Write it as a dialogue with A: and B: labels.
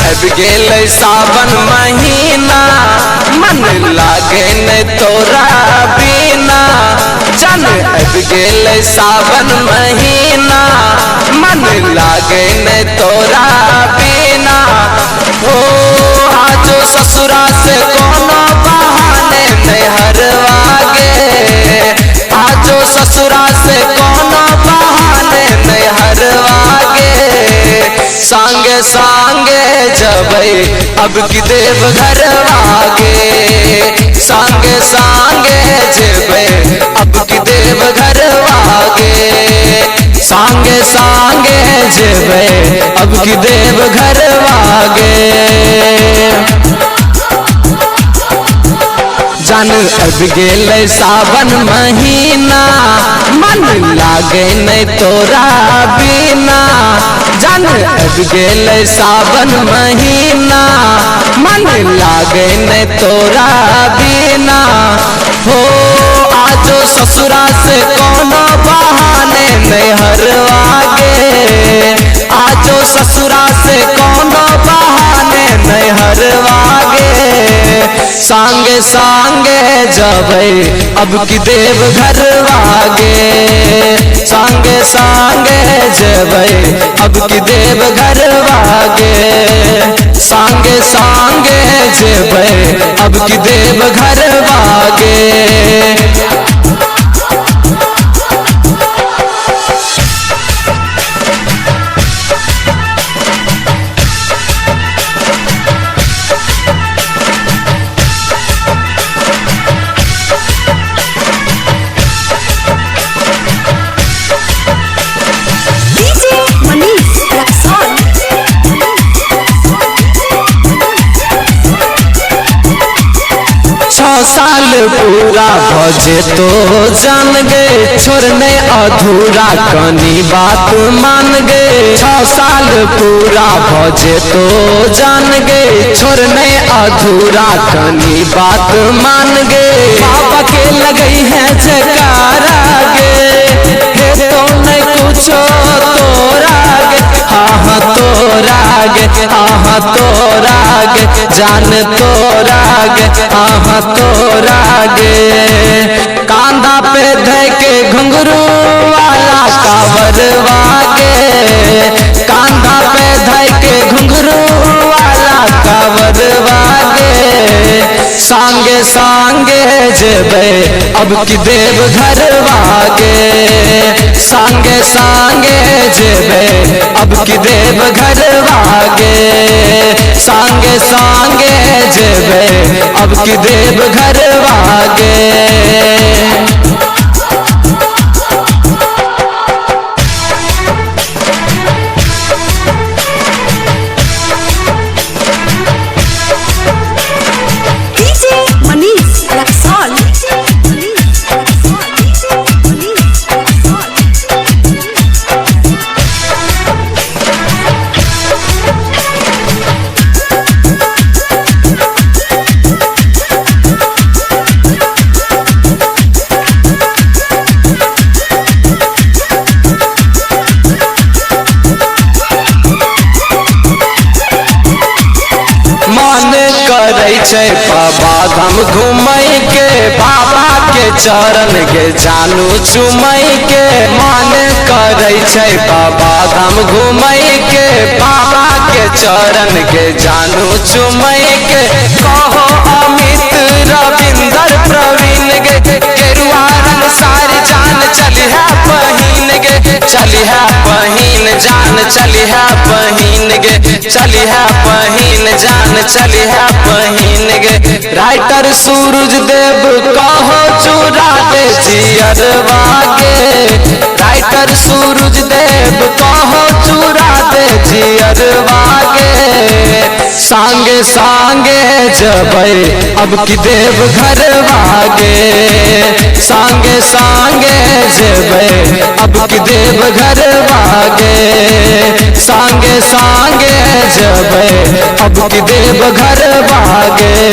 A: अब गेल सावन महीना मन लागे न तोरा बिना। जान अब गेल सावन महीना मन लागे न तोरा बिना। हो आजो ससुरा से कोनो बहाने नैहरवा गे। आजो ससुरा से कोनो बहाने नैहरवा गे। संगे संगे जबै अब की देव घरवा गे। संगे संगे जबै अब की देव घरवा गे। संगे संगे जबै अब की देव घरवा गे। जान अब गेल सावन महीना मन लागे न तोरा बिना। जान अब गेल सावन महीना मन लागे न तोरा बिना। हो आजो ससुरा से कोनो बहाने नैहरवा गे। आजो ससुरा से कोनो बहाने नैहरवा गे। संगे संगे जबै अब की देव घरवा गे। संगे संगे जबै अब की देव घरवा गे। संगे संगे जबै अब की देव घरवा गे। साल पूरा भजे तो जान गे। छोड़ने अधूरा कनी बात मान गे। 6 साल पूरा भजे तो जान गे। छोड़ने अधूरा कनी बात मान गे। बाबा के लगई है जकारा गे। हे तो नहीं कुछो तोरा गे। हाँ तोरा गे। हाँ तोरा गे। जान तोरा गे। हाँ तोरा गे। कांधा पे धै के घुंघरू वाला कावरवा गे। कांधा पे धै के घुंघरू वाला कावरवा गे। संगे संगे जबै अब की देव घरवा गे। संगे संगे जबै अब की देव घरवा गे। संगे संगे जबै अब की देव घरवा गे। करे छै बाबा धाम घूमय के। बाबा के चरण गे जानू चुमय के। मन करे छै बाबा धाम घूमय के। बाबा के चरण गे जानू चुमय के। कहो अमित रविंदर प्रवीण गे। गेरुआ रंग सारी जान चलिहा पहिन गे। चलिहा पहिन जान चलिहा पहिन गे। चलिहा पहिन जान चलिहा पहिन गे। राइटर सूरज देव कहो चुरा दे जियरवा गे। राइटर सूरज देव कहो चुरा दे जियरवा गे। संगे संगे जबै अब की देव घरवा गे। संगे संगे जबै अब की देव घरवा गे। संगे संगे जबै अब की देव घरवा गे।